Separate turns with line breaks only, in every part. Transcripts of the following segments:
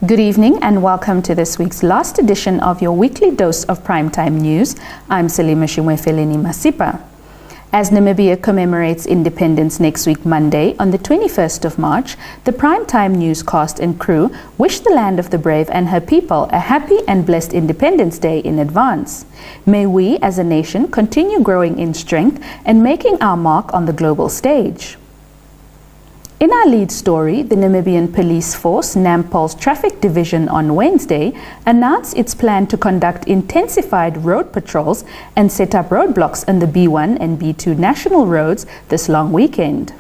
Good evening and welcome to this week's last edition of your weekly dose of primetime news. I'm Selima Shimwefeleni Masipa. As Namibia commemorates independence next week Monday on the 21st of March, the primetime newscast and crew wish the land of the brave and her people a happy and blessed Independence Day in advance. May we as a nation continue growing in strength and making our mark on the global stage. In our lead story, the Namibian Police Force, Nampol's Traffic Division on Wednesday announced its plan to conduct intensified road patrols and set up roadblocks on the B1 and B2 national roads this long weekend.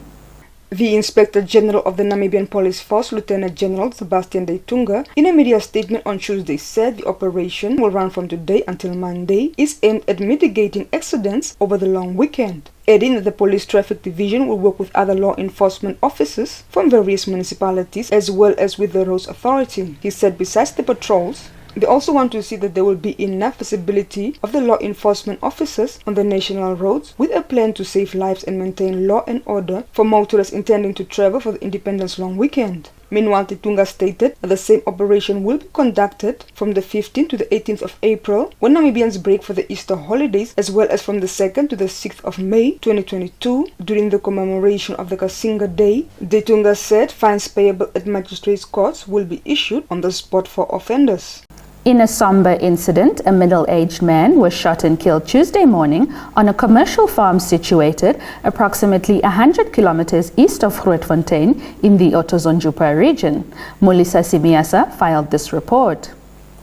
The Inspector General of the Namibian Police Force, Lieutenant General Sebastian De Tunga, in a media statement on Tuesday said the operation will run from today until Monday is aimed at mitigating accidents over the long weekend, adding that the Police Traffic Division will work with other law enforcement officers from various municipalities as well as with the Roads Authority. He said besides the patrols, they also want to see that there will be enough visibility of the law enforcement officers on the national roads with a plan to save lives and maintain law and order for motorists intending to travel for the Independence long weekend. Meanwhile, Titunga stated that the same operation will be conducted from the 15th to the 18th of April when Namibians break for the Easter holidays, as well as from the 2nd to the 6th of May 2022 during the commemoration of the Kasinga Day. Titunga said fines payable at magistrates' courts will be issued on the spot for offenders.
In a somber incident, a middle-aged man was shot and killed Tuesday morning on a commercial farm situated approximately 100 kilometers east of Grootfontein in the Ottosonjupa region. Mulisa Simiasa filed this report.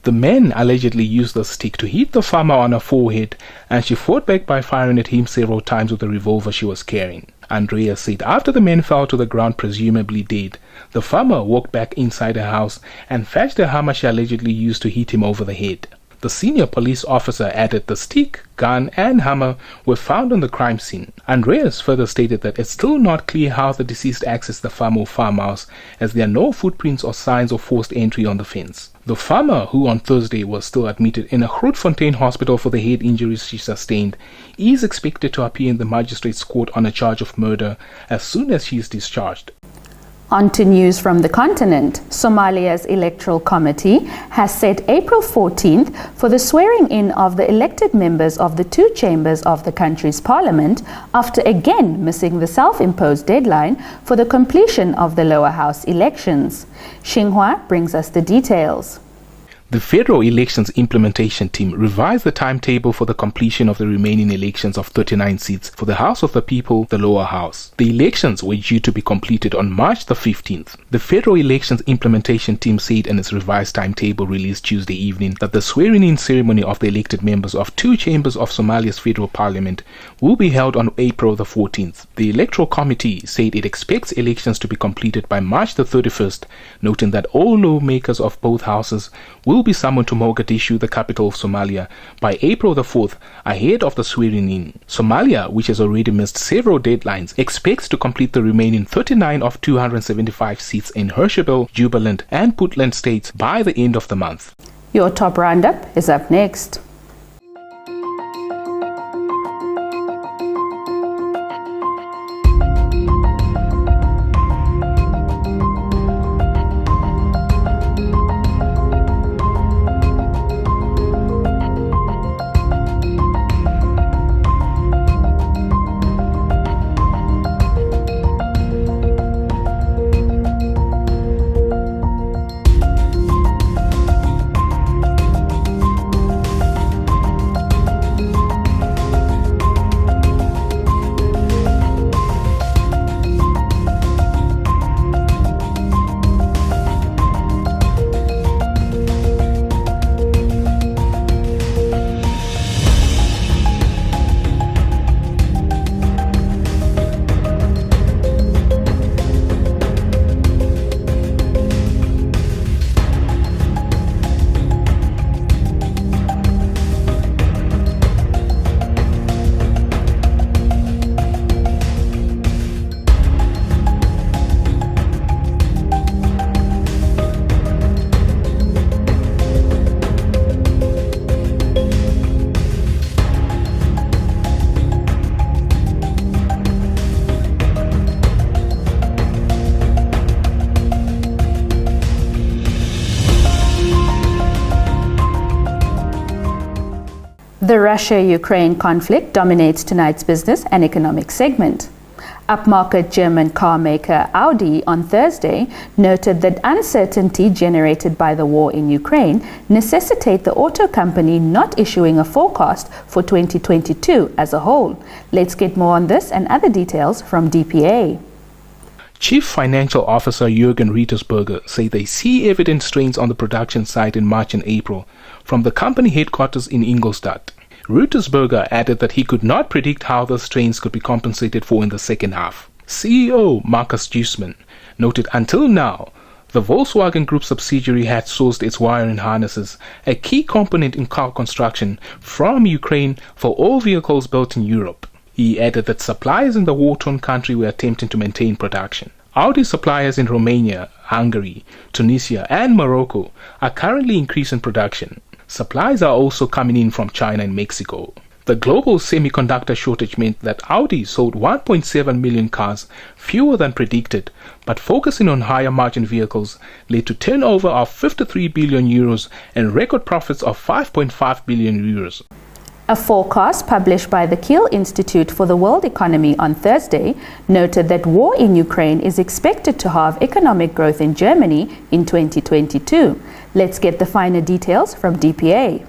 The man allegedly used the stick to hit the farmer on her forehead, and she fought back by firing at him several times with the revolver she was carrying. Andrea said after the man fell to the ground, presumably dead, the farmer walked back inside her house and fetched the hammer she allegedly used to hit him over the head. The senior police officer added the stick, gun and hammer were found on the crime scene. Andreas further stated that it's still not clear how the deceased accessed the farm or farmhouse, as there are no footprints or signs of forced entry on the fence. The farmer, who on Thursday was still admitted in a Grootfontein hospital for the head injuries she sustained, is expected to appear in the magistrate's court on a charge of murder as soon as she is discharged.
On to news from the continent. Somalia's Electoral Committee has set April 14th for the swearing-in of the elected members of the two chambers of the country's parliament after again missing the self-imposed deadline for the completion of the lower house elections. Xinhua brings us the details.
The Federal Elections Implementation Team revised the timetable for the completion of the remaining elections of 39 seats for the House of the People, the lower house. The elections were due to be completed on March the 15th. The Federal Elections Implementation Team said in its revised timetable released Tuesday evening that the swearing-in ceremony of the elected members of two chambers of Somalia's federal parliament will be held on April the 14th. The Electoral Committee said it expects elections to be completed by March the 31st, noting that all lawmakers of both houses will be summoned to Mogadishu, the capital of Somalia, by April the 4th, ahead of the swearing-in. Somalia, which has already missed several deadlines, expects to complete the remaining 39 of 275 seats in Hirshabelle, Jubaland, and Puntland states by the end of the month.
Your top roundup is up next. The Russia-Ukraine conflict dominates tonight's business and economic segment. Upmarket German car maker Audi on Thursday noted that uncertainty generated by the war in Ukraine necessitate the auto company not issuing a forecast for 2022 as a whole. Let's get more on this and other details from DPA.
Chief Financial Officer Jürgen Rittersberger say they see evident strains on the production side in March and April from the company headquarters in Ingolstadt. Rittersberger added that he could not predict how the strains could be compensated for in the second half. CEO Markus Duesmann noted until now, the Volkswagen Group subsidiary had sourced its wire and harnesses, a key component in car construction, from Ukraine for all vehicles built in Europe. He added that suppliers in the war-torn country were attempting to maintain production. Audi suppliers in Romania, Hungary, Tunisia and Morocco are currently increasing production. Supplies are also coming in from China and Mexico. The global semiconductor shortage meant that Audi sold 1.7 million cars, fewer than predicted, but focusing on higher margin vehicles led to turnover of 53 billion euros and record profits of 5.5 billion euros.
A forecast published by the Kiel Institute for the World Economy on Thursday noted that war in Ukraine is expected to halve economic growth in Germany in 2022. Let's get the finer details from DPA.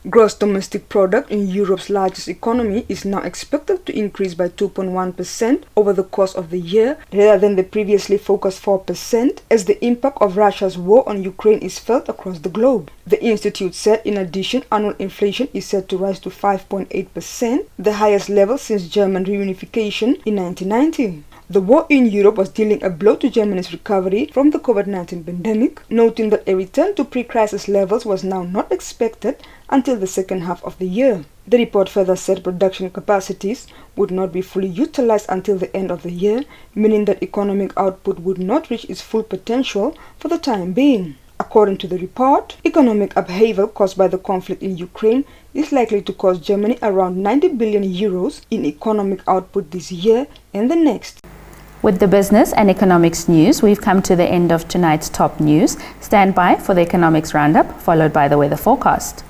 Gross domestic product in Europe's largest economy is now expected to increase by 2.1% over the course of the year, rather than the previously forecast 4%, as the impact of Russia's war on Ukraine is felt across the globe. The institute said, in addition, annual inflation is set to rise to 5.8%, the highest level since German reunification in 1990. The war in Europe was dealing a blow to Germany's recovery from the COVID-19 pandemic, noting that a return to pre-crisis levels was now not expected until the second half of the year. The report further said production capacities would not be fully utilized until the end of the year, meaning that economic output would not reach its full potential for the time being. According to the report, economic upheaval caused by the conflict in Ukraine is likely to cost Germany around 90 billion euros in economic output this year and the next.
With the business and economics news, we've come to the end of tonight's top news. Stand by for the economics roundup, followed by the weather forecast.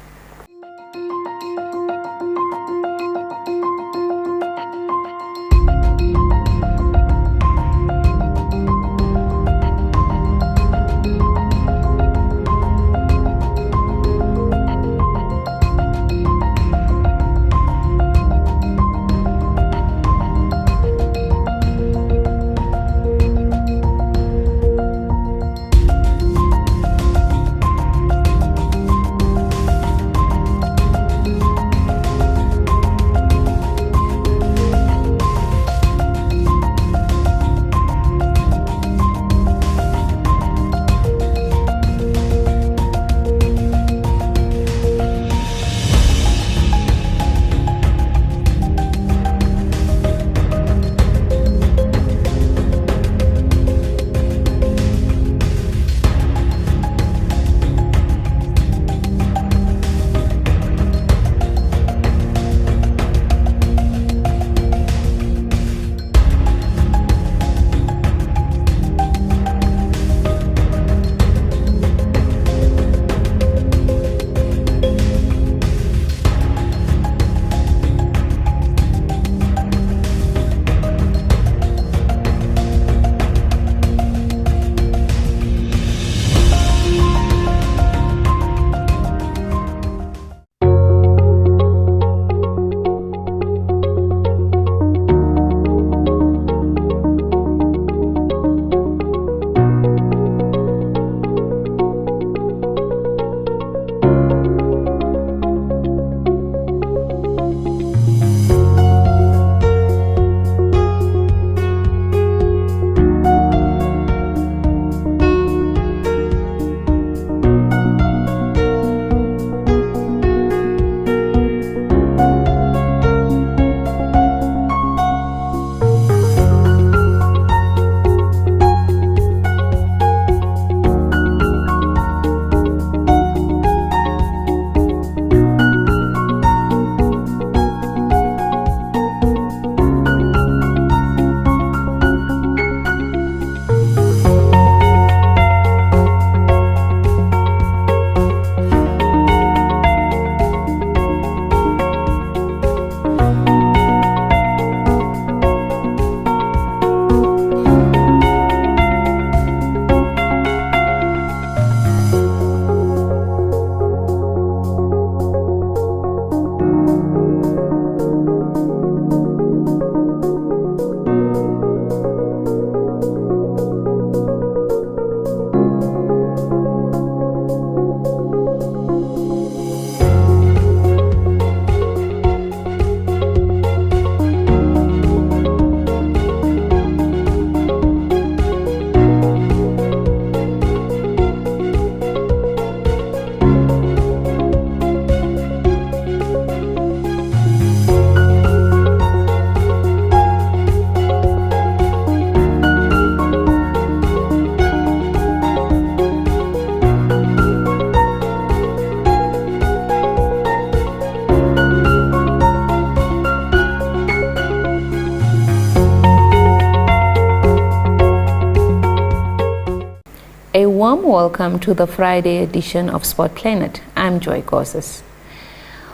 welcome to the Friday edition of Sport Planet. I'm Joy Gosses.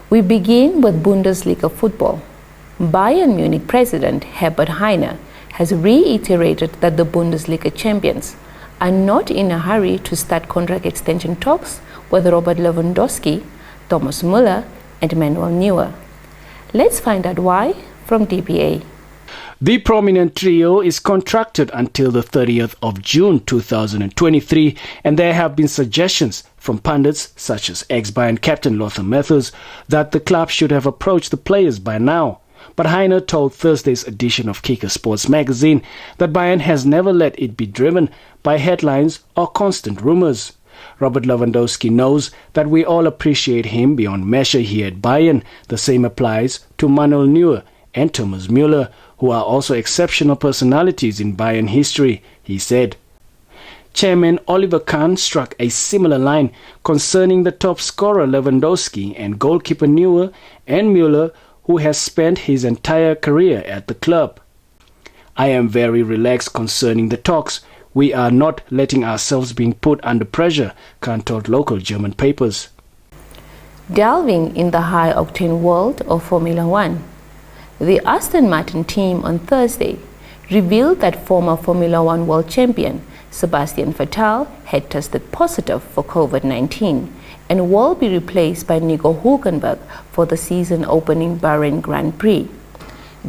We begin with Bundesliga football. Bayern Munich president Herbert Hainer has reiterated that the Bundesliga champions are not in a hurry to start contract extension talks with Robert Lewandowski, Thomas Müller and Manuel Neuer. Let's find out why from DPA.
The prominent trio is contracted until the 30th of June 2023, and there have been suggestions from pundits such as ex-Bayern captain Lothar Matthäus that the club should have approached the players by now. But Hainer told Thursday's edition of Kicker Sports magazine that Bayern has never let it be driven by headlines or constant rumors. Robert Lewandowski knows that we all appreciate him beyond measure here at Bayern. The same applies to Manuel Neuer and Thomas Müller, who are also exceptional personalities in Bayern history, he said. Chairman Oliver Kahn struck a similar line concerning the top scorer Lewandowski and goalkeeper Neuer and Müller, who has spent his entire career at the club. I am very relaxed concerning the talks. We are not letting ourselves being put under pressure, Kahn told local German papers.
Delving in the high-octane world of Formula One, the Aston Martin team on Thursday revealed that former Formula One world champion Sebastian Vettel had tested positive for COVID-19 and will be replaced by Nico Hülkenberg for the season-opening Bahrain Grand Prix.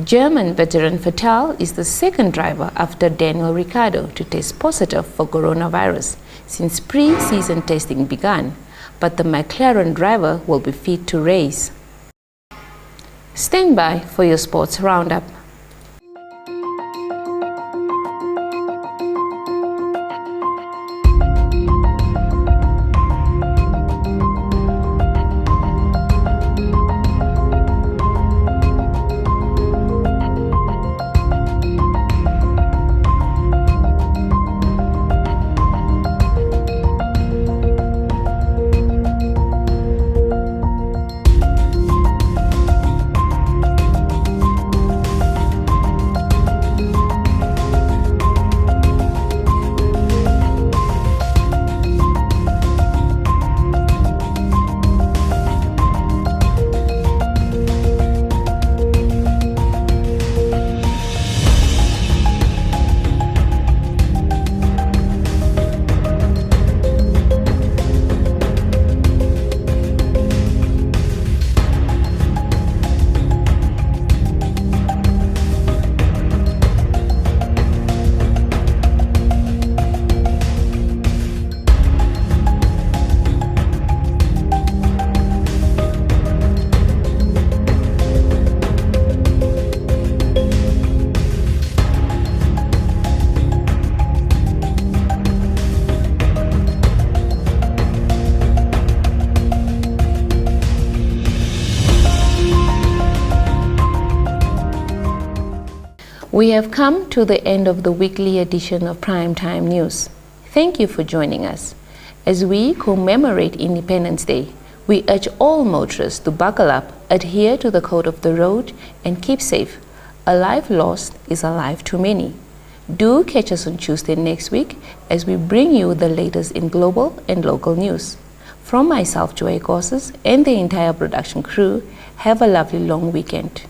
German veteran Vettel is the second driver after Daniel Ricciardo to test positive for coronavirus since pre-season testing began, but the McLaren driver will be fit to race. Stand by for your sports roundup. We have come to the end of the weekly edition of Primetime News. Thank you for joining us. As we commemorate Independence Day, we urge all motorists to buckle up, adhere to the code of the road, and keep safe. A life lost is a life too many. Do catch us on Tuesday next week as we bring you the latest in global and local news. From myself, Joy Gosses, and the entire production crew, have a lovely long weekend.